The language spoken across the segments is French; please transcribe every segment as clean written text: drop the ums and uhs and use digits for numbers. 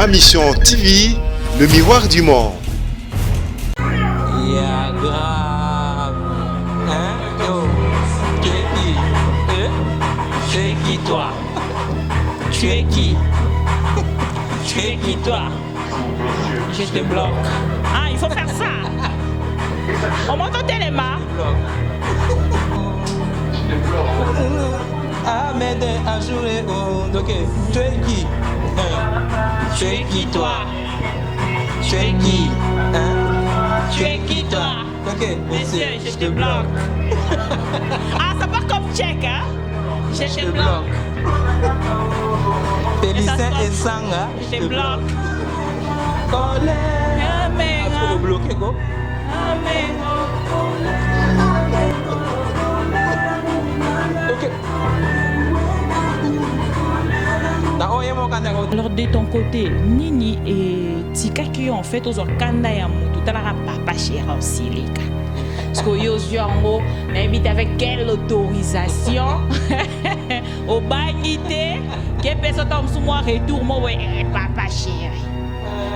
Ma mission TV, le miroir du monde. Yeah, grave. Hein? Yo, tu es qui? Tu es qui toi? Tu es qui? Tu es qui toi? Je te bloque. Ah, il faut faire ça. On monte au téléma. Ah, mais un jour et oh, ok. Tu es qui? Tu es qui toi? Tu es qui? Hein? Tu es qui toi? Ok, Monsieur, je te bloque. Ah, ça part comme check, hein? Je te bloque. Félicien et Sanga. Je te bloque. Colère. Amen. Après le bloquer, go. Amen. Ok. Alors de ton côté, Nini et Tika qui en fait aux Kanda ya mutu talaka papa chéra aussi les gars. Parce que yo yango n'habite avec quelle autorisation au bagnité qui personne tombe sous moi retour moi ouais papa chéri.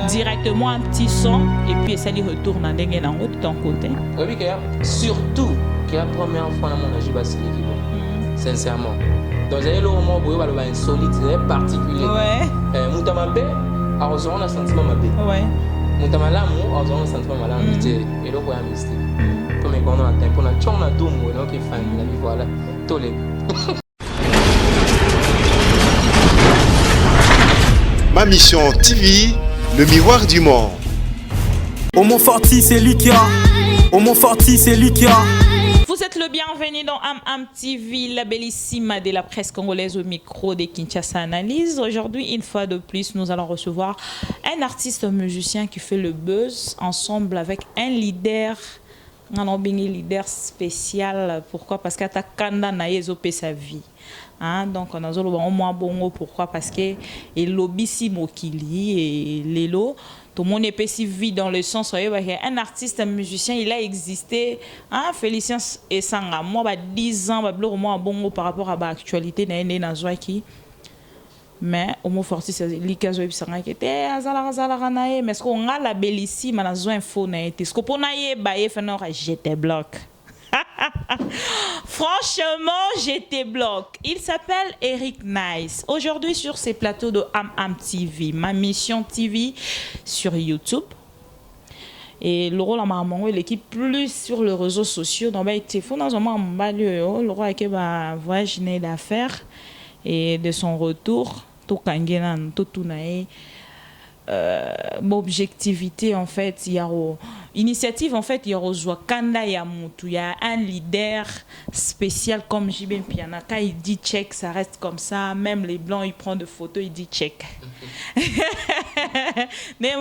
Directement un petit son et puis ça lui retourne en dengue dans de ton côté. Oui, surtout que la première fois dans mon âge basile qui sincèrement. Donc j'ai le moment où il va le insolite, particulier. Ouais. Moutamabé, alors on a sentiment mabé. Ouais. Moutamalamu, alors on a sentiment malamité et le royaume mystique. Comme on a un tempo, on a tchon na doum, donc il fait la vie voilà. Tolé. Ma mission TV, le miroir du monde. Au Mont Forti, c'est Likia. Au Mont Forti, c'est Likia. Vous êtes le bienvenu dans Am TV, la bellissime de la presse congolaise au micro de Kinshasa Analyse. Aujourd'hui, une fois de plus, nous allons recevoir un artiste musicien qui fait le buzz ensemble avec un leader leader spécial. Pourquoi? Parce qu'Atakanda n'a pas sa vie. Hein? Donc, on a au moins bon. Pourquoi? Parce que il lobby si mokili et l'élo. Tout le monde est si vide dans le sens où un artiste, un musicien, il a existé. Hein? Félicien et Sanga, moi, 10 ans, moi, bon par rapport à l'actualité, mais au mot forti c'est l'ikazo et Sanga qui était mais est-ce qu'on a la bellissime à la zone info est-ce qu'on a j'étais bloc. Franchement, j'étais bloc. Il s'appelle Eric Nice. Aujourd'hui sur ces plateaux de Am TV, ma mission TV sur YouTube. Et le rôle à maman, l'équipe plus sur les réseaux sociaux. Donc, il faut dans un moment le roi qui va voyager d'affaires et de son retour, tout kangenan, tout tunae. Objectivité en fait, il y a initiative en fait, il y a Kanda Yamutu, il y a un leader spécial comme Jibem Piana. Quand il dit check, ça reste comme ça. Même les blancs, ils prennent des photos, il dit check. Mais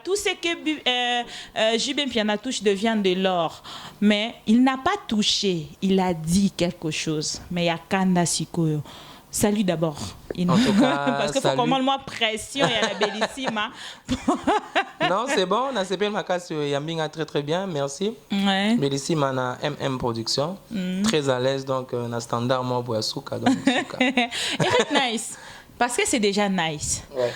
tout ce que Jibem Piana touche devient de l'or. Mais il n'a pas touché, il a dit quelque chose. Mais il y a Kanda Sikoyo. Salut d'abord. En tout cas, parce qu'il faut comment moi pression et la bellissime. Non, c'est bon. On a CPL Makas Yambinga très très bien. Merci. Ouais. Bellissime, on a MM Production. Très à l'aise. Donc, on a standard moi pour Asuka. Eric Nice. Parce que c'est déjà nice. Ouais.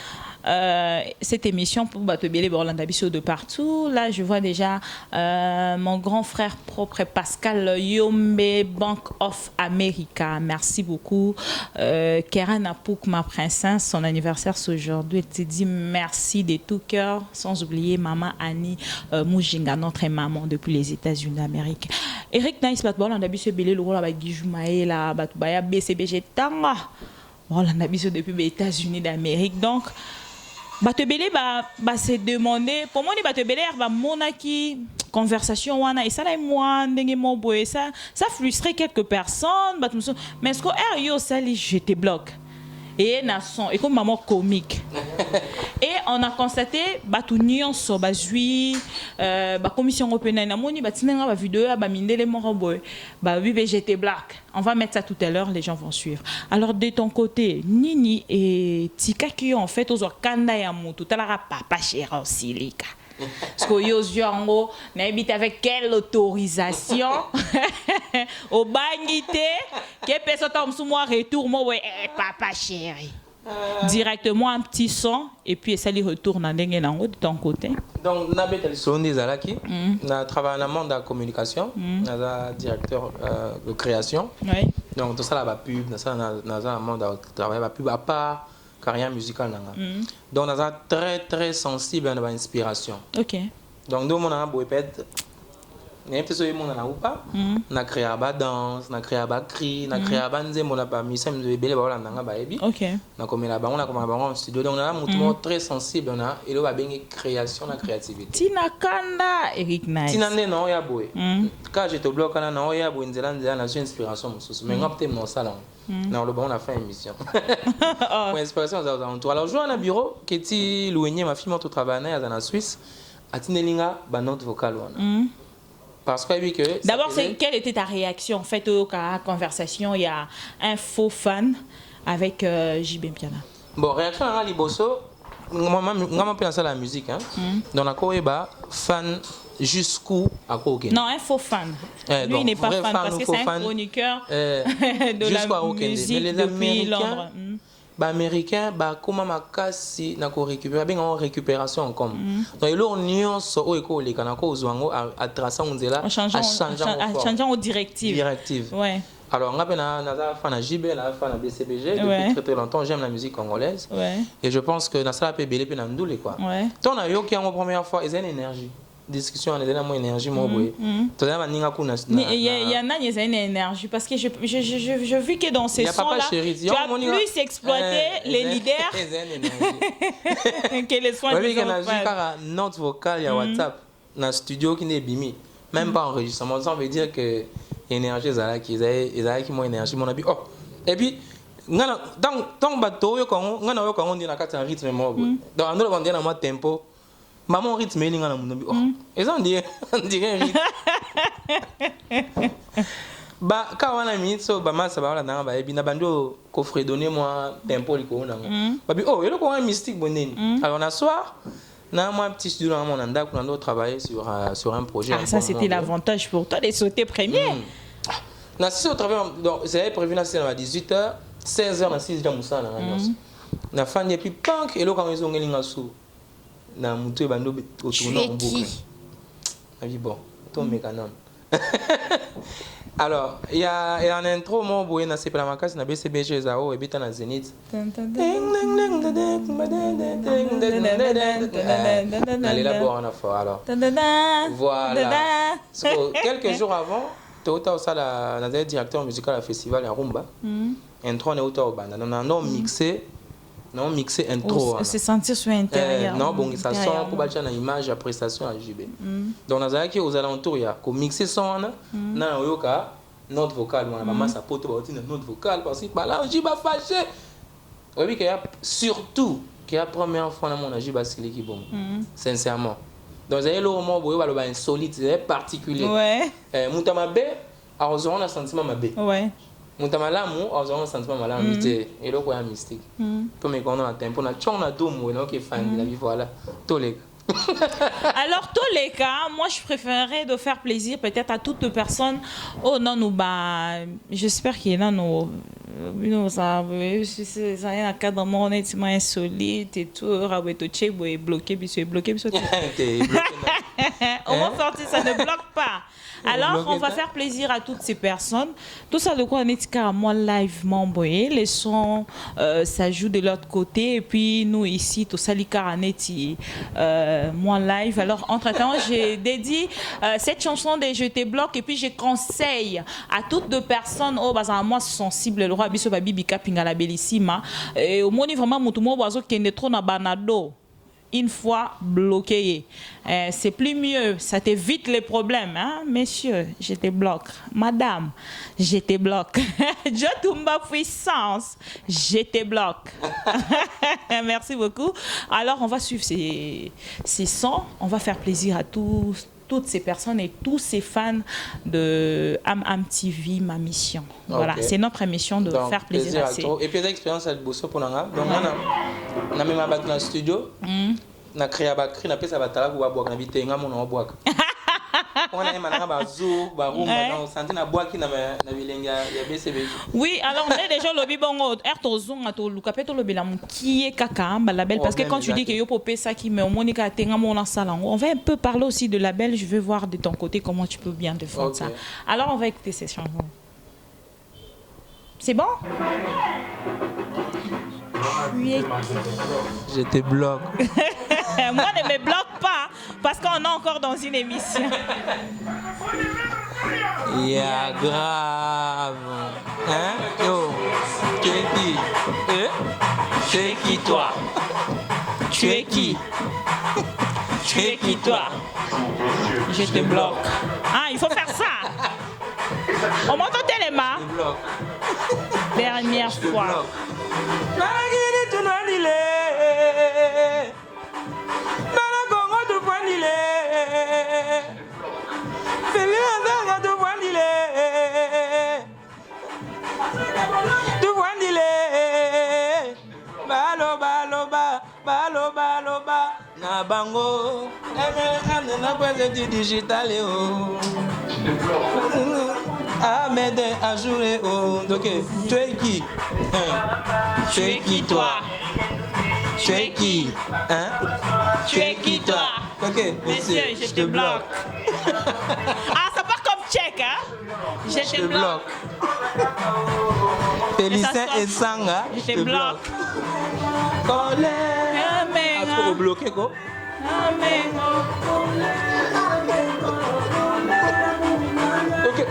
Cette émission pour Batobélé Borlandabiso de partout. Là, je vois déjà mon grand frère propre Pascal Yombe, Bank of America. Merci beaucoup. Keren Apouk, ma princesse, son anniversaire c'est aujourd'hui. Elle te dit merci de tout cœur. Sans oublier maman Annie Moujinga, notre maman depuis les États-Unis d'Amérique. Eric Nice, Borlandabiso Belé, le rôle avec Guijoumae, la Batubaya, BCBG Tanga. Borlandabiso depuis les États-Unis d'Amérique. Donc, Batebele s'est demandé comment les Batebele va monaki conversation wana et ça là moi ndenge mo boy ça frustrait quelques personnes mais est-ce que yo ça les je te bloque et nason et comme maman comique et on a constaté batu nyonso bazui commission européenne na moni batinanga ba vidéo ba mindele mo boy oui j'étais black. On va mettre ça tout à l'heure, les gens vont suivre. Alors de ton côté, Nini et Tika qui en fait aux Kanda ya mutu talaka papa chéra aussi les gars. Parce que yo yango n'habite avec quelle autorisation au bagnité que personne tombe sous moi retour moi ouais papa chéri. directement un petit son et puis ça lui retourne en de ton côté. Donc na beta son des alaki na travaille dans le monde de la communication, na directeur de création. Oui. Donc tout ça là va pub, na ça na monde de travail va pub à part carrière musicale nanga. Donc na ça très sensible à l'inspiration. OK. Donc nous on a beau peut-être n'importe ce monde na ou pas, na créer ba danse, na créer ba cri, na créer ba nzembo na ba misem de belé ba nanga ba ebi. OK. Na comme là ba on a comme ba en studio donc on a un très sensible on a et là va bien création na créativité. Tina Kanda Eric Nice. Tina non ya boy. Quand je te bloque na non ya boy nzela na sur inspiration mususu mais ngapte mon salon. Na le bon on a fait émission. Pour inspiration za on alors je na bureau qui ti louigné ma fille mon travail na en Suisse. Atinelinga ba note vocale wana. Parce que oui que d'abord quelle était ta réaction en fait au conversation il y a un faux fan avec JB Mpiana. Bon réaction à liboso moi pense à la musique hein. Donc la Koeba fan jusqu'où à quoi. Non un faux fan. Lui il n'est pas fan parce que c'est un chroniqueur de la musique depuis Londres. Bah américain bah comment ma casse na ko récupérer bien en récupération comme donc il on nuance au école les kana ko zwango à tracer on là changeant aux directives ouais alors on a na fan à JB la fan à BCBG depuis très longtemps j'aime la musique congolaise et je pense que dans ça peut belé pe na ndule quoi ton a yo qui en première fois ils ont une énergie discussion on est dans mon énergie moi boy tout ça maninga kuna il y en a ils ont une énergie parce que je vis que dans ces sons là tu as plus exploité les leaders que les soins des enfants note vocale ya WhatsApp na studio qui n'est bimi même pas enregistrement ça veut dire que énergie ça là qui qui mon énergie mon abi oh et puis ngana donc bato yo ko ngana yo ko ndi na kati rythme mo boy donc ando ko ndi na mo tempo maman rythme ni ngana munombi oh et ça on dirait rythme ba ka wana minute so ba masa ba wala na ba ebi na bando ko fredonner moi tempo liko na ba bi oh yelo ko un mystique boneni alors na soir na moi petit studio dans mon anda ko ndo travailler sur un projet ça c'était l'avantage pour toi de sauter premier na si au travail donc c'est prévu na c'est à 18h 16h na 6h musana na fin et puis pank et lo quand ils ont ngelinga sou na mutu bando autour na boucle abi bon ton mécanon alors il y a un intro mon boy na c'est pas ma casse na BCBG zao et bita na Zenith allez là boire en fort alors voilà quelques jours avant Tota ça la directeur musical à festival à Rumba intro na auto banda non mixé intro c'est sentir sur intérieur non bon ça sent pour bâtir une image à prestation à JB donc dans ça qui aux alentours il y a comme mixer son na yoka note vocale on a maman sa pote ba note vocale parce que là JB fâché oui qu'il y a surtout qu'il y a première fois dans mon JB Sili qui bon sincèrement donc il y a le moment où il y a insolite c'est particulier Moutamabe a raison un sentiment mabé Moutamalamu a raison un sentiment malamu et le quoi mystique pour me connaître un tempo na chon na domo et donc fan la vie voilà tous les alors tous les cas moi je préférerais de faire plaisir peut-être à toutes les personnes oh non nous bah j'espère qu'il y en a nous ça c'est un cadre honnêtement insolite et tout rabeto chebo est bloqué puis c'est bloqué au moins sorti ça ne bloque pas. Alors, on va faire plaisir à toutes ces personnes. Tout ça de quoi on est carrément live, m'envoyer. Les sons, ça joue de l'autre côté. Et puis, nous ici, tout ça, les caranetti, moi live. Alors, entre-temps, j'ai dédié cette chanson de Je te bloque. Et puis, je conseille à toutes deux personnes, oh, bah, moi, sensible, le roi Bisso Babi Kapinga la bellissima. Et au moins, vraiment, mon oiseau qui est trop na banado. Une fois bloqué, c'est plus mieux, ça t'évite les problèmes, hein? Messieurs, je te bloque. Madame, je te bloque. Je tombe à puissance, je te bloque. Merci beaucoup. Alors, on va suivre ces sons, on va faire plaisir à toutes ces personnes et tous ces fans de Am TV, ma mission. Voilà, c'est notre mission de donc, faire plaisir à ces... Et puis, l'expérience à Bosso pour l'anga. Donc, on a même un dans le studio. Na créa ba cri na pesa batala ku babwaka na bitenga mona wabwaka Oui, alors on est déjà lobby bon ertozong ato lukapeto lobby la qui est kaka label parce que quand tu dis que yo popé ça qui met au monika tenga mon salon, on va un peu parler aussi de label, je veux voir de ton côté comment tu peux bien défendre ça. Alors on va écouter ces chansons. C'est bon? Je te bloque. Moi ne me bloque pas parce qu'on est encore dans une émission. Yeah, grave. Hein? Yo, tu es qui? Tu es qui toi? Tu es qui? Tu es qui toi? Je te bloque. Ah, il faut faire ça. On m'entend tellement. Je te bloque. Dernière fois. Na bango na kwese du digital Ahmed Ajouré donc tu es qui? Tu es qui toi? Tu es qui? Hein? Tu es qui toi? Ok, monsieur, je te bloque. Ah, ça part comme check, hein? Je te bloque. Félicien et Sanga, je te bloque. Est-ce que vous bloquez quoi? Ok.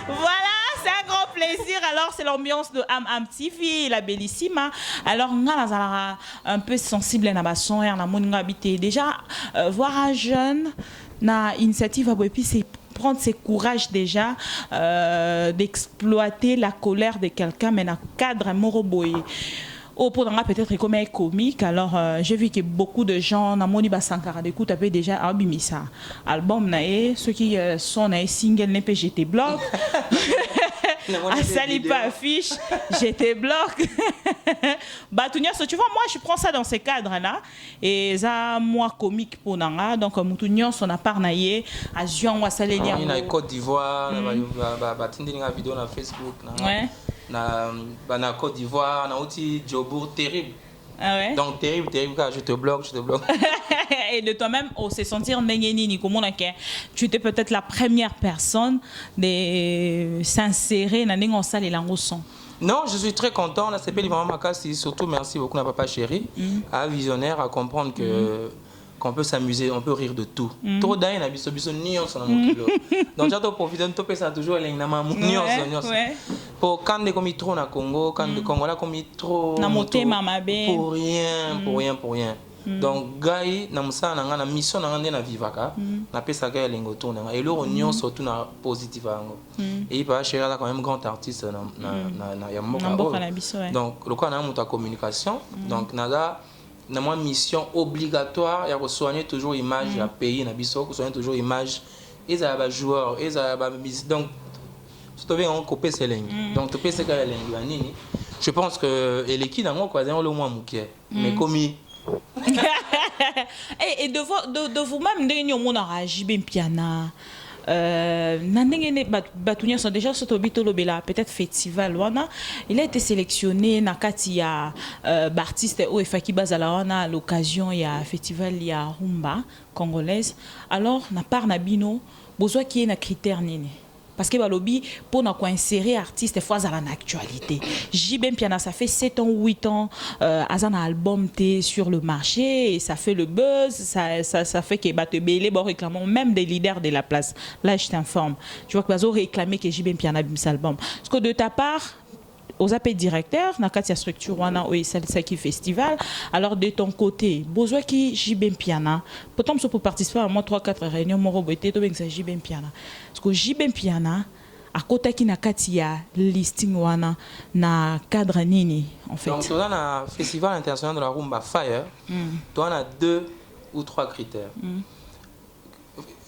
Voilà, c'est un grand plaisir. Alors, c'est l'ambiance de Am TV, la bellissima. Alors, on a un peu sensible à la son et on a habité. Déjà, voir un jeune, na initiative à Boepi, c'est prendre ses courage déjà d'exploiter la colère de quelqu'un, mais dans le cadre moroboy. Au pour peut-être comme un comique, alors j'ai vu que beaucoup de gens dans mon Sankara d'écoute avaient déjà abîmé ça. Album nae, ceux qui sont nae single n'est pas j'étais bloc. À sali pas affiche, j'étais bloc. Batunia, tu vois, moi je prends ça dans ces cadres-là et ça moi comique pour nanga donc Moutounion son appart naie à Zion ou à Salélia. Il y a Côte d'Ivoire, il y a une vidéo sur Facebook. Ouais. Na Côte d'Ivoire, on a aussi Djobour terrible. Ah ouais? Donc terrible, car je te bloque. Et de toi-même, on s'est sentir tu étais peut-être la première personne de s'insérer dans une salle et dans le son. Non, je suis très content. Là, c'est Maman Makassi. Surtout, merci beaucoup à Papa Chéri, à Visionnaire, à comprendre que qu'on peut s'amuser, on peut rire de tout. Trop d'ailleurs, on a besoin de donc, j'ai profité de tout ça toujours avec pour quand des comme trop na Congo, quand des Congolais comme trop pour rien. Donc, Gaï, na na mission na vivaka, na pesa Gaï lingo tourner. Et le union surtout na positif et il va chercher là quand même grand artiste na yamoka. Donc, le quoi na muta communication, donc nada na moi mission obligatoire ya soigner toujours image ya pays na biso, soigner toujours image et a ba joueur et a ba donc tu veux on couper ces lignes. Donc tu peux c'est la ligne nini. Je pense que l'équipe dans mon croisement le moins mouké mais commis et de vous-même ndenge on a réagi bien piana Batunia sont déjà sur peut-être festival il a été sélectionné na katia artiste au Faki Bazala à l'occasion il y a festival il y a rumba congolaise alors na part na bino besoin qui est na critère nini parce que balobi pour na insérer artiste fois à l'actualité. JB Piana ça fait 7 ans 8 ans un album t sur le marché et ça fait le buzz, ça fait que Batebele bon réclamant même des leaders de la place. Là je t'informe. Tu vois que bazo réclamer que JB Piana bim album. Parce que de ta part aux appels directeurs, na katia structure wana o ça qui festival. Alors de ton côté, besoin qui JB Piana, pourtant pour participer à moi 3-4 réunions mon roboté to ben ça JB Piana. Parce que JB Piana à côté qui na katia listing wana na cadre nini en fait. Donc dans un festival international de la rumba Fire, tu as 2 ou 3 critères.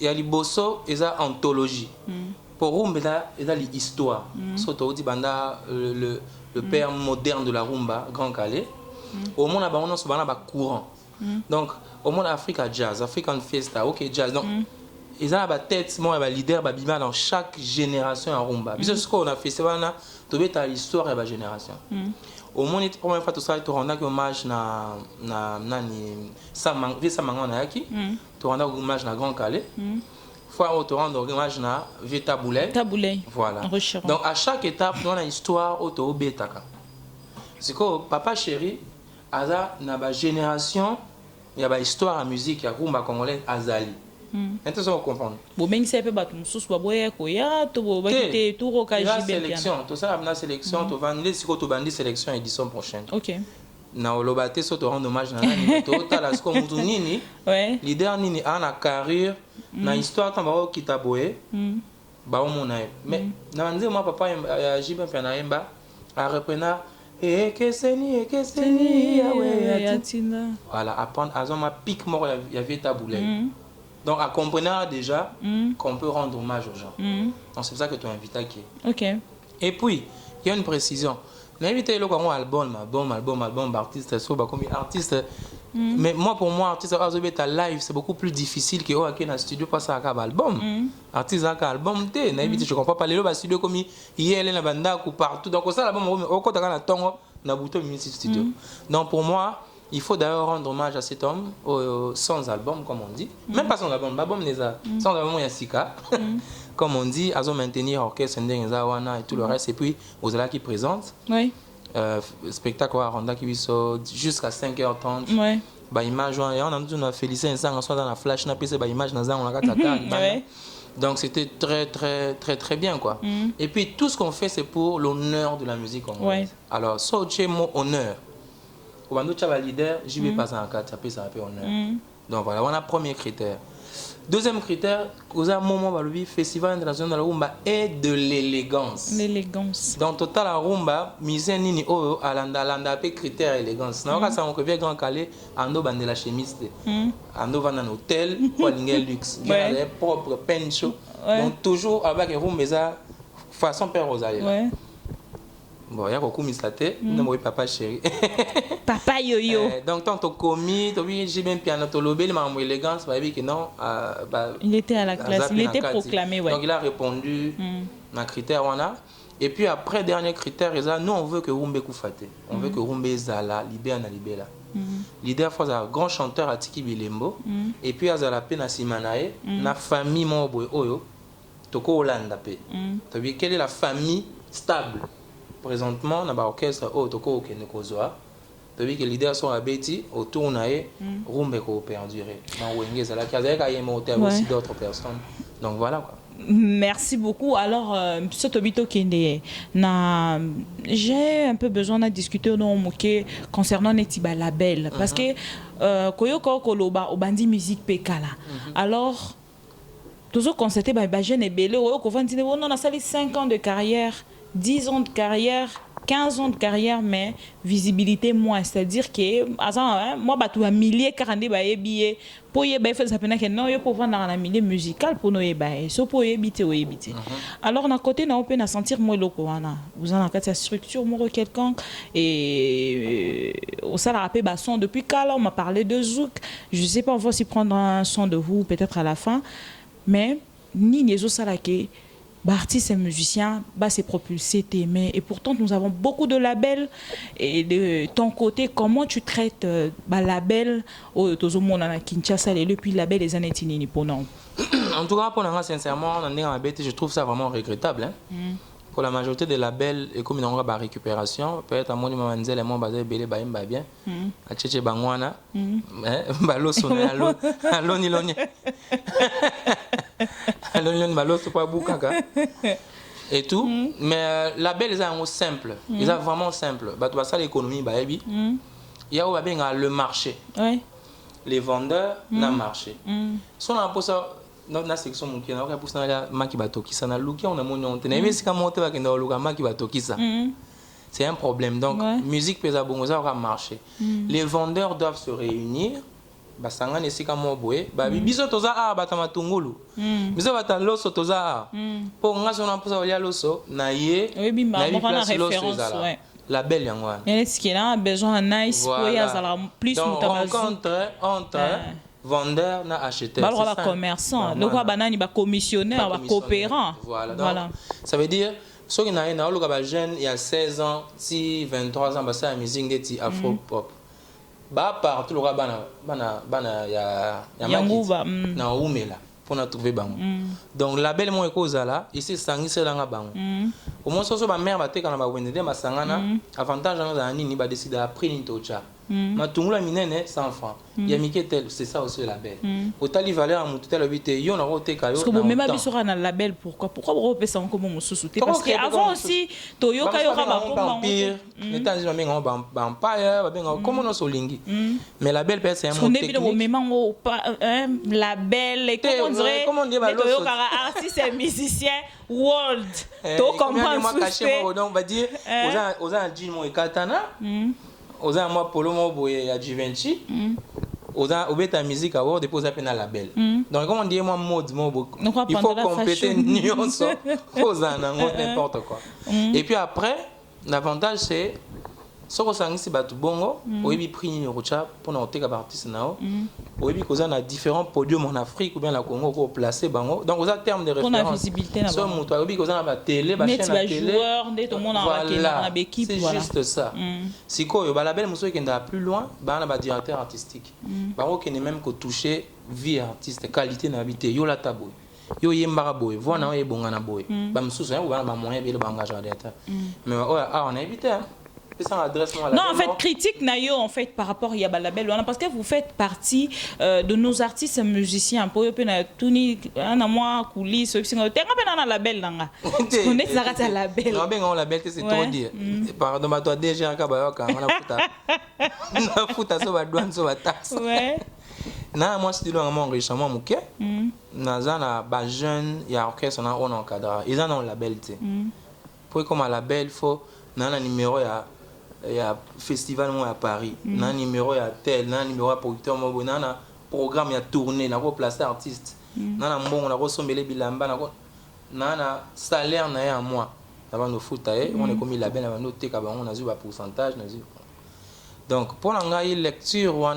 Il y a liboso et ça anthologie. Pour rumba, il y a l'histoire. Surtout dit banda le père moderne de la rumba, Grand Calais. au monde on se balance courant. Donc au monde Afrique jazz, African Fiesta, OK jazz. Donc ils ont la tête moi ba leader ba bima dans chaque génération en rumba. Parce que ce qu'on a fait c'est voilà tu veux l'histoire de la génération. Au monde la première fois tout ça tu rends hommage na nani Samanga na yaki. Tu rends hommage na Grand Calais. Fois où tu rends hommage na Veta Boulay. Voilà. Donc à chaque étape on a une histoire auto betaka. C'est que papa chéri aza na ba génération il y a une histoire en musique, il y a rumba congolais azali. Maintenant, on comprend. Bon, mais c'est pas tout sous boya koya, to bo bakite tout rokaji sélection, tout ça la sélection, to vendre si tu bandi sélection édition prochaine. OK. Na olobate so to rendre hommage na nani to tala sko mutu nini. Ouais. Leader nini ana carrière na histoire tamba ko kitaboye. Ba o mona. Mais na nzi moi papa jibe pe na yemba a repreneur et que c'est ni voilà apprendre à ma pique mort il y avait taboulé donc à comprendre déjà qu'on peut rendre hommage aux gens donc c'est ça que tu as invité à qui OK et puis il y a une précision l'invité le quoi album artiste so ba comme artiste mais moi pour moi artiste azobeta live c'est beaucoup plus difficile que OK dans studio pas ça à album artiste à album té na invité je comprends pas les ba studio comme il na banda ou partout donc ça l'album au côté dans la tongo na bouton music studio donc pour moi il faut d'ailleurs rendre hommage à cet homme sans album comme on dit même pas sans album sans album il y a Sika comme on dit azo maintenir orchestre ndenza wana et tout le reste et puis aux là qui présente spectacle à Ronda qui biso jusqu'à 5h30 ba image on a nous a félicité ça en soit dans la flash na pc ba image na za on a kataka donc c'était très bien quoi et puis tout ce qu'on fait c'est pour l'honneur de la musique congolaise alors so chez mon honneur au bando tchaba leader j'y vais pas en cas ça peut honneur donc voilà on a premier critère. Deuxième critère, causa moment balobi festival international de la rumba est de l'élégance. L'élégance. Dans total la rumba, mise nini o alanda pe critère élégance. Na ça on que Grand Calais ando bande la chemise. Ando va dans hôtel pour l'ingel luxe. Il propre pencho. Donc toujours avec rumba ça façon père Rosalie. Ouais. Bon, il y a beaucoup mis la tête, non moi papa chéri. Papa yo-yo. Donc tant que commis, j'ai bien piano to lobé, il m'a envoyé élégance, bah que non il était à la classe, il était proclamé Donc il a répondu na critère on a et puis après dernier critère nous on veut que Rumbe Koufate. On veut que Rumbe Zala libère na libéla. Leader fois un grand chanteur à Tiki Bilembo et puis azala pe na simanae na famille mon boy oyo toko Hollande pe. Tu vois quelle est la famille stable? Présentement na ba orchestre o toko okene kozwa tu vois que les leaders sont abétis autour nae rumbe ko perdurer na wenge zala kazeka yemo hôtel aussi d'autres personnes donc voilà quoi. Merci beaucoup. Alors ce Tobito Kende na j'ai un peu besoin de discuter concernant les tiba label parce que koyoko koloba obandi musique pekala alors toujours constaté ba jeune ebele o ko vandi on a sali 5 ans de carrière 10 ans de carrière, 15 ans de carrière, mais visibilité moins. C'est-à-dire que, moi, je suis un millier de billets pour y faire ça que non, il faut vendre un millier musical pour nous y pour y habiter. Alors, d'un côté, on peut sentir moi loco. Vous en avez cette structure, moi quelqu'un et au ça rappelé son depuis quand on m'a parlé de Zouk. Je sais pas, on va aussi prendre un son de vous peut-être à la fin, mais ni les autres salakés. Artistes et musiciens, c'est propulsé, t'aimer. Et pourtant, nous avons beaucoup de labels. Et de ton côté, comment tu traites label au monde à Kinshasa et depuis label des années Tinini pour nous? En tout cas, pour nous, sincèrement, je trouve ça vraiment regrettable. Pour la majorité des labels, et comme ils ont une récupération, peut-être à mon moment, ils ont basé belé bien. À Tchétché Bangwana, balo sonné à l'oni. Et tout, mais la belle est simple, ils sont vraiment simple. Bah ça l'économie il y a le marché. Les vendeurs n'ont marché. Si on a pour ça dans la section qui a pour ça la maki batoki ça na luki on a mon on mais si comment monter va que luka maki batoki ça. C'est un problème. Donc musique pesa bongoza aura marché. Les vendeurs doivent se réunir. Basanga nesika moboé ba biso toza a batama tungulu biso bataloso toza a pour nga sona posa olia loso na ye na référence label yango wana. Et est-ce qu'il a besoin d'un nice pour y avoir plus de rencontre entre vendeur na acheteur. C'est ça. Commerçant, le quoi banani ba commissionnaire, ba coopérant. Voilà. Donc, ça veut dire ceux qui n'ont pas jeune il y a 16 ans, si 23 ans, bah ça la musique des afro pop. Bah partout le roi bana ya Yangouba na umela pour na trouver bango. Donc label mo ekoza là, ici sangise la nga bango. Au moins so ba mère ba te kana ba wende ba sangana avantage na nini ba décider à prix ni tocha. Matungula minene 100 francs. Ya miketel c'est ça aussi le label. Otali valeur à mututel habité yo na rote kayo. Parce que bon même abisora na label pourquoi vous pesa encore mon sous-souté parce que avant aussi Toyo kayo ka ba empire. L'état de menga ba empire ba benga comment no solingi. Mais label c'est un mot technique. On est même au label et comment dire Toyo ka artiste et musicien world. To comprendre moi caché moi donc on va dire aux un jean mo katana. Aux un moi polo mo boye ya Givenchy. Aux un obeta musique à voir déposer peine à label. Donc comment dire moi mode mo il faut compléter nuance aux un n'importe quoi. Et puis après l'avantage c'est so ko sangisi batu bongo oyebi prix ni rocha pour na oteka artiste nao oyebi koza na différents podiums en Afrique ou bien la Congo ko placer bango donc aux termes de référence pour la visibilité na so muto oyebi koza na ba télé ba chaîne na télé joueur nde to mona na équipe voilà c'est juste ça siko ba label muso kenda plus loin ba na ba directeur artistique bango qui n'est même ko toucher vie artiste qualité na habité yo la tabo yo yembara boy voix na yo bonga na boy ba mususu yo ba moyen bi le bangage d'être mais on a évité non, en fait, critique Nayo en fait par rapport à Yabalabel, parce que vous faites partie de nos artistes et musiciens. Pour eux, Tuni, moi, coulisses, tu as un label là. On est à la label. Non, ben on label, c'est trop dire. Pardon, ma toi déjà un cabaret quand on a foutu sur la douane sur la taxe. Ouais. Na moi c'est dans mon enrichissement mouké. Na zana ba jeune, il y a orchestre on encadre. Ils en ont label tu. Pour comme un label faut na numéro il y a festival à Paris, un numéro à tel, un numéro à producteur, un programme à tourner, on a replacé artiste, on a ressemblé les bilamba, on a salaire à moi. Avant de foot, on est comme la belle, on a eu un pourcentage. Donc pour la lecture,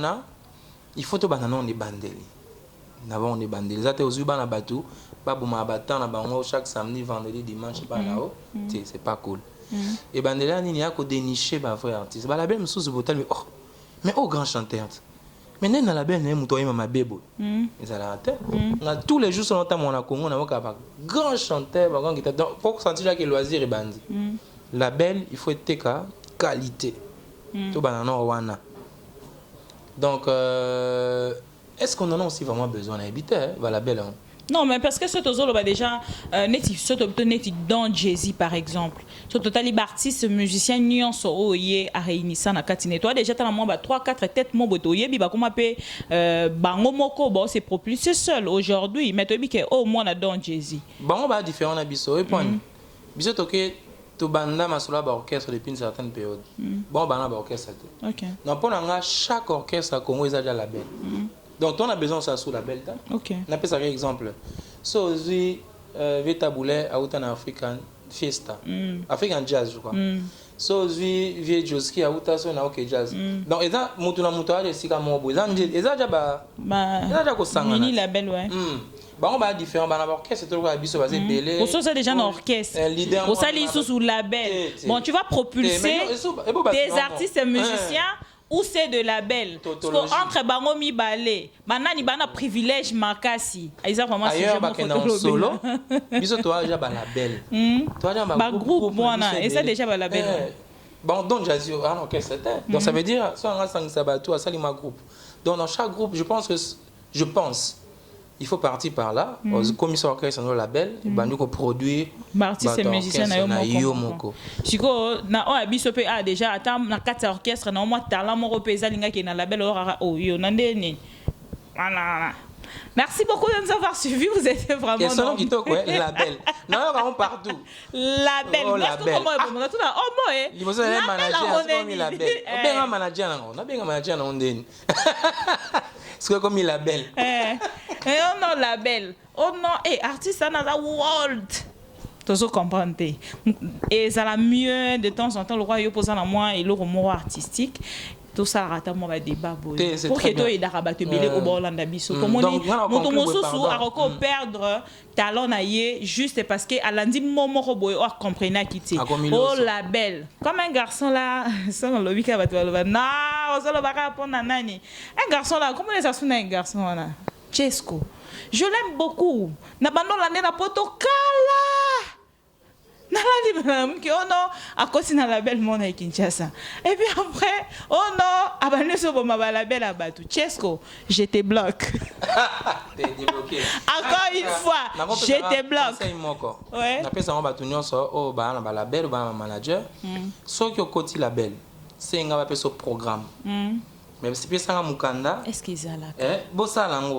il faut que on est bandé. On est bandé. Les autres aussi ban bateau, pas pour m'abattre chaque samedi, vendredi, dimanche, pas là-haut, c'est pas cool. Et ben là il y a que dénicher ba vrai artiste ba la belle monsieur botal mais oh grand chanteur mais dans la belle né muto ma bebo ils allaient à terre on a tous les jours sur notre mon Congo on a grand chanteur ba grand guitare donc faut sentir que loisir et bandi la belle il faut être qualité to banana wana donc est-ce qu'on en a aussi vraiment besoin d'habiter va la belle non, mais parce que ce tozo là déjà neti dans Jay-Z par exemple. Ce total artiste musicien nuance oye a réuni ça na katine. Toi déjà t'as moins 3 4 têtes mon botoye bi ba comment pe bango moko bon c'est propulsé seul aujourd'hui mais toi bi que au moins na dans Jay-Z. Bango ba différent na biso et point. Biso toke to banda masolo ba orchestre depuis une certaine période. Bon bana ba orchestre. OK. Non pour nga chaque orchestre Congo ils a déjà label. Donc, on a besoin de ça sous la belle. Ok. On appelle ça par exemple. So, je vais bouler à Outan African Fiesta. African Jazz, je crois. So, je vais Joski à Outan, so, na OK Jazz. Donc, et ça, Moutuna Moutouade, c'est comme moi. Et ça, déjà, mini label, ouais. Bah, on va différent. Bah, l'orchestre, c'est toujours la biso basé belé. Pour ça, c'est déjà un orchestre. Pour ça, ils sont sous label. Bon, tu vas propulser des artistes et musiciens. Ou c'est de label parce que entre bango mi balé banani bana privilège makasi aiza vraiment ailleurs bakena solo biso toi déjà ba label toi déjà ba groupe bona et ça déjà ba label bon donc jazz ah non qu'est-ce c'était donc ça veut dire soit on sang sabato à salima groupe donc dans chaque groupe je pense il faut partir par là comme ça orchestre dans le label bandu ko produire artiste musicien na yo moko siko na o abiso pe a déjà attend na 4 orchestre na moi talent moko pe zalinga ki na label o yo na ndeni voilà. Merci beaucoup de nous avoir suivis. Vous êtes vraiment. Quels sont qui toquent label. Non, on partout. Label. Oh, label. On a tout là. Oh moi. Il faut aller manager. Comme label. On bien un manager là. On a bien un manager là on dit. C'est comme il label. Oh non label. Oh non. Artiste ça na world. Tozo comprendre. Et ça la mieux de temps en temps le roi yo pose à moi et le roman artistique. Tout ça rata mo ba débat boy. Pour que toi il a rabattu belé au Borlanda biso. Comme on dit, moto mosusu a encore perdre talent na yé juste parce que alandi momo boy o comprendre quitter. Oh la belle. Comme un garçon là, ça dans le week-end va te voir. Non, on se le va répondre à nani. Un garçon là, comment les garçons un garçon là? Chesco. Je l'aime beaucoup. Na bandon l'année na poto kala. Oh non, à cause de la belle monde avec Kinshasa. Et puis après, oh non, abonné sur la belle abatou. Chesco, je te bloque. Encore une fois, je te bloque. Ouais. Après ça, on va tourner sur oh bah la belle ou bah manager. Sauf que côté la belle, c'est un gars ce programme. Mais c'est plus ça Mukanda. Est-ce qu'ils sont là?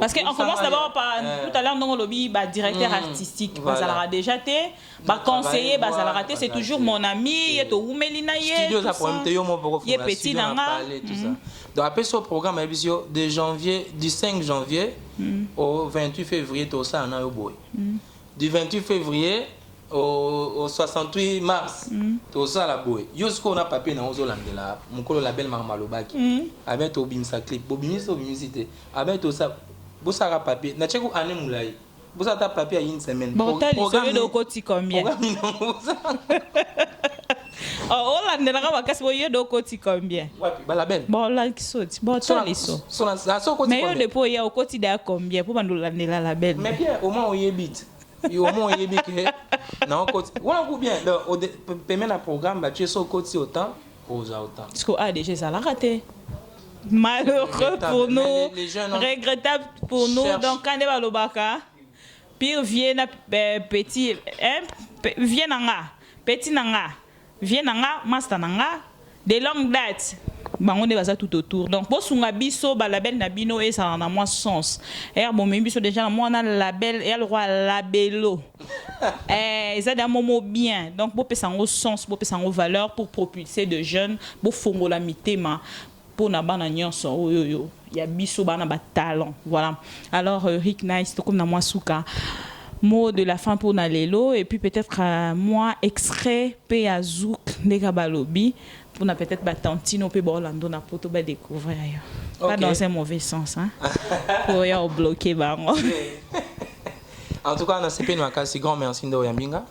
Parce qu'on commence d'abord par tout à l'heure dans le lobby directeur artistique. Voilà. Déjà été conseiller c'est toujours mon ami, il tout Melina studio ça problème te yo mo pour il est petit nanga tout ça. Donc après ce programme de janvier du 5 janvier au 28 février tout ça na yo boy. Du 28 février au 68 mars tout ça la boy jusqu'au na papier na ozolandela mukolo la belle marmalobaki avec to bimsa clip bimisa avec tout ça bosara papier na cheko ane mulai bosata papier une semaine bon t'as les de côté combien oh landela ka bakasi boye de côté combien ba la belle bon là qui saute bon toi les so mais yo de po ya au côté de combien pour bandu landela la belle mais bien au moins oyebit au moins oyebit que non côté on a bien au paiement la programme ba tu so côté autant parce que ah déjà ça l'a raté malheureux pour nous regrettable pour nous donc quand on va le baka puis vient petit vient nanga petit nanga vient nanga master nanga de longue date bango de baza tout autour donc pour sunga biso ba label na bino et ça en a moins sens et bon même biso déjà moi on a label et le roi labello ça d'un moment bien donc pour pesa en sens pour pesa en valeur pour propulser de jeunes pour fongola mitema pour na bana nyonso yo ya biso bana ba talent voilà alors Rick Nice to comme na moi souka mot de la fin pour Nalelo et puis peut-être moi extrait pe azouk ndeka balobi pour na peut-être batantino pe Borlando na poto ba découvrir pas dans un mauvais sens hein pour y bloquer bango en tout cas na CP na kasi grand merci ndo yambinga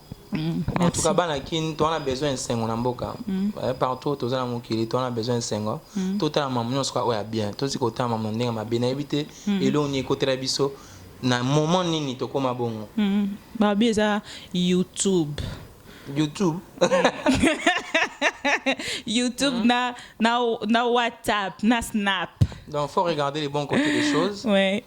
en tout cas banakin toi on a besoin de 5 na mboka partout tous na mokili toi on a besoin de 5 tout à maman soit oya bien tout ce côté maman ndenge mabena éviter et là on y côté biso na moment nini to koma bongo ba biza YouTube na WhatsApp na Snap donc faut regarder les bons côtés des choses ouais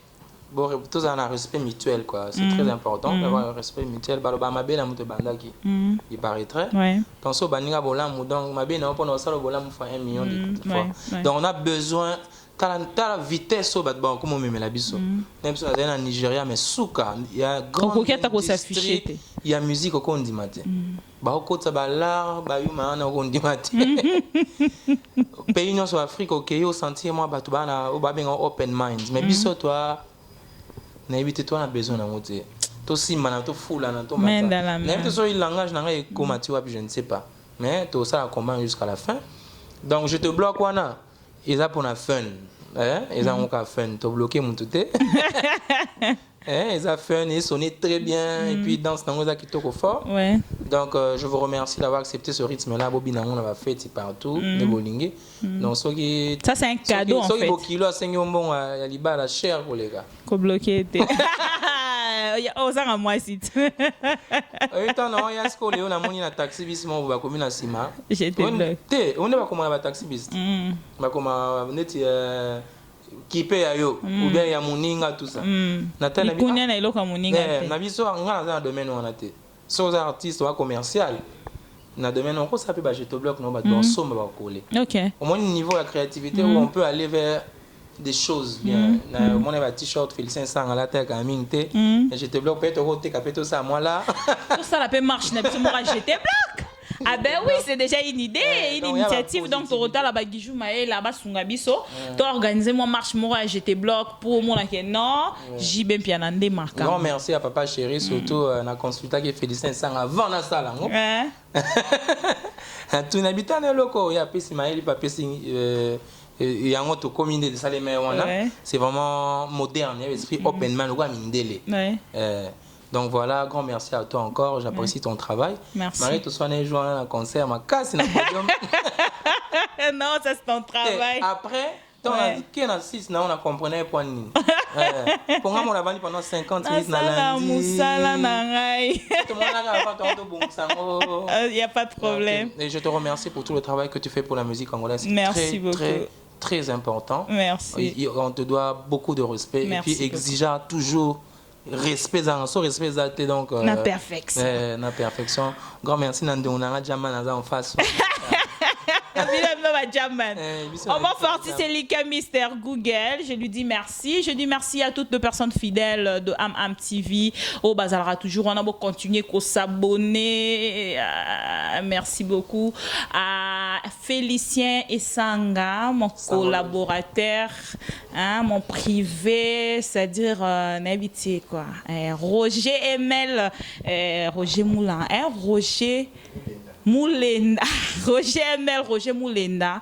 bon tous en a respect mutuel quoi c'est très important d'avoir un respect mutuel baloba mabena muto bandaki il paraîtrait ouais donc so baninga bolamu donc mabena on a sala bolamu fois 1 million de fois donc on a besoin la vitesse au battement comme on met la biso même si on est en Nigeria mais souka il y a grand il y a musique au kondi matin ba au côté balar ba yuma na kondi matin pays non sur Afrique OK yo sentir moi ba to bana o ba ben open mind mais biso toi na éviter toi on a besoin na moté to simba na to fula na to matin même to so il langage na ngai comment tu vois je ne sais pas mais tout ça combat jusqu'à la fin donc je te bloque wana ils ont pour la fun ils ont encore fun t'as bloqué mon tout ils ont fun ils sonnaient très bien et puis danse dans les acquittaux au fort donc je vous remercie d'avoir accepté ce rythme là Bobby Nangon on va faire partout de Bolingue donc ça c'est un cadeau en fait ceux qui kilo à 5 bon à liba la cher pour les gars qu'on bloqué oh ça à moi site temps non il y a ce qu'on est on a moni na taxi bis mon va comme na sima j'étais bloqué on ne va comment la taxi bis va comme neti qui paye ayo ou bien ya moninga tout ça natala bi kunya na iloka moninga na biso nga na domaine on a te so za artiste wa commercial na domaine on ça peut ba je te bloque non ba to somme ba coller OK au moins niveau de la créativité où on peut aller vers des choses bien mon va t-shirt fil 500 à la tête à mingte et je te bloque peut-être côté capito ça moi là tout ça la peut marche na biso moi je te bloque Ah ben oui, c'est déjà une idée, une donc, initiative. Donc, tu retournes là-bas, Guijou Maé, là-bas, Sungabiso. Tu as organisé mon marche, moi, j'étais bloc pour mon non, j'y bien pianandé marquant. Grand merci à papa chéri, surtout na consultant qui Félicien sang avant la salle. Tout habitant de loco, il y a plus Maël, papier il y a un autre commune de Salemé, c'est vraiment moderne, il y a l'esprit open man, donc voilà, grand merci à toi encore, j'apprécie ton travail. Merci. Marie, tu sois un jour à un concert, ma casse dans le podium. Non, ça c'est ton travail. Et après, on a 6, on a compris point de ligne. Pour moi, on a vendu pendant 50 minutes dans lundi. Il n'y a pas de problème. Et je te remercie pour tout le travail que tu fais pour la musique congolaise. Merci beaucoup. Très important. Merci. On te doit beaucoup de respect. Merci et puis exigeant toujours respect dans son respect donc la perfection. La perfection. Grand merci Nando, on a jamais en face. On va forcer Selika Mister Google. Je lui dis merci. Je dis merci à toutes les personnes fidèles de Am TV. Au Bazalra toujours. On a beau continuer à s'abonner. Merci beaucoup à Félicien Essanga, mon collaborateur, mon privé, c'est-à-dire n'habité quoi. Roger Emel, Roger Moulin, Roger Moulenda, Roger Moulenda,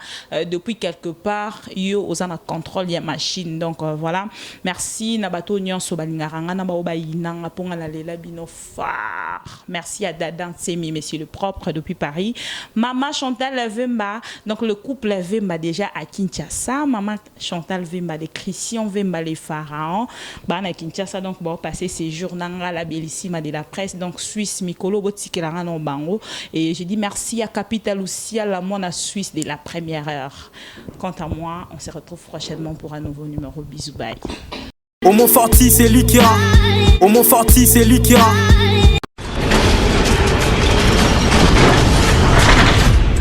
depuis quelque part, yo osana contrôle ya machine. Donc voilà, merci Nabato Nyon Sobalingaranga Nabaobaïnanga Pongala Lela Binofar. Merci à Dadan Semi, monsieur le propre depuis Paris. Maman Chantal Vemba, donc le couple Vemba déjà à Kinshasa. Maman Chantal Vemba de Christian Vemba les pharaons. Bah à Kinshasa donc bon passer ces jours nanga la bellissime de la presse donc Suisse Mikolo Botikelanga no bango et j'ai dit merci à Capital aussi à la mona Suisse de la première heure. Quant à moi, on se retrouve prochainement pour un nouveau numéro. Bisous, bye. Homo Forti, c'est Likia. Homo Forti, c'est Likia.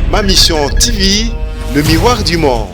Ma mission TV, le miroir du monde.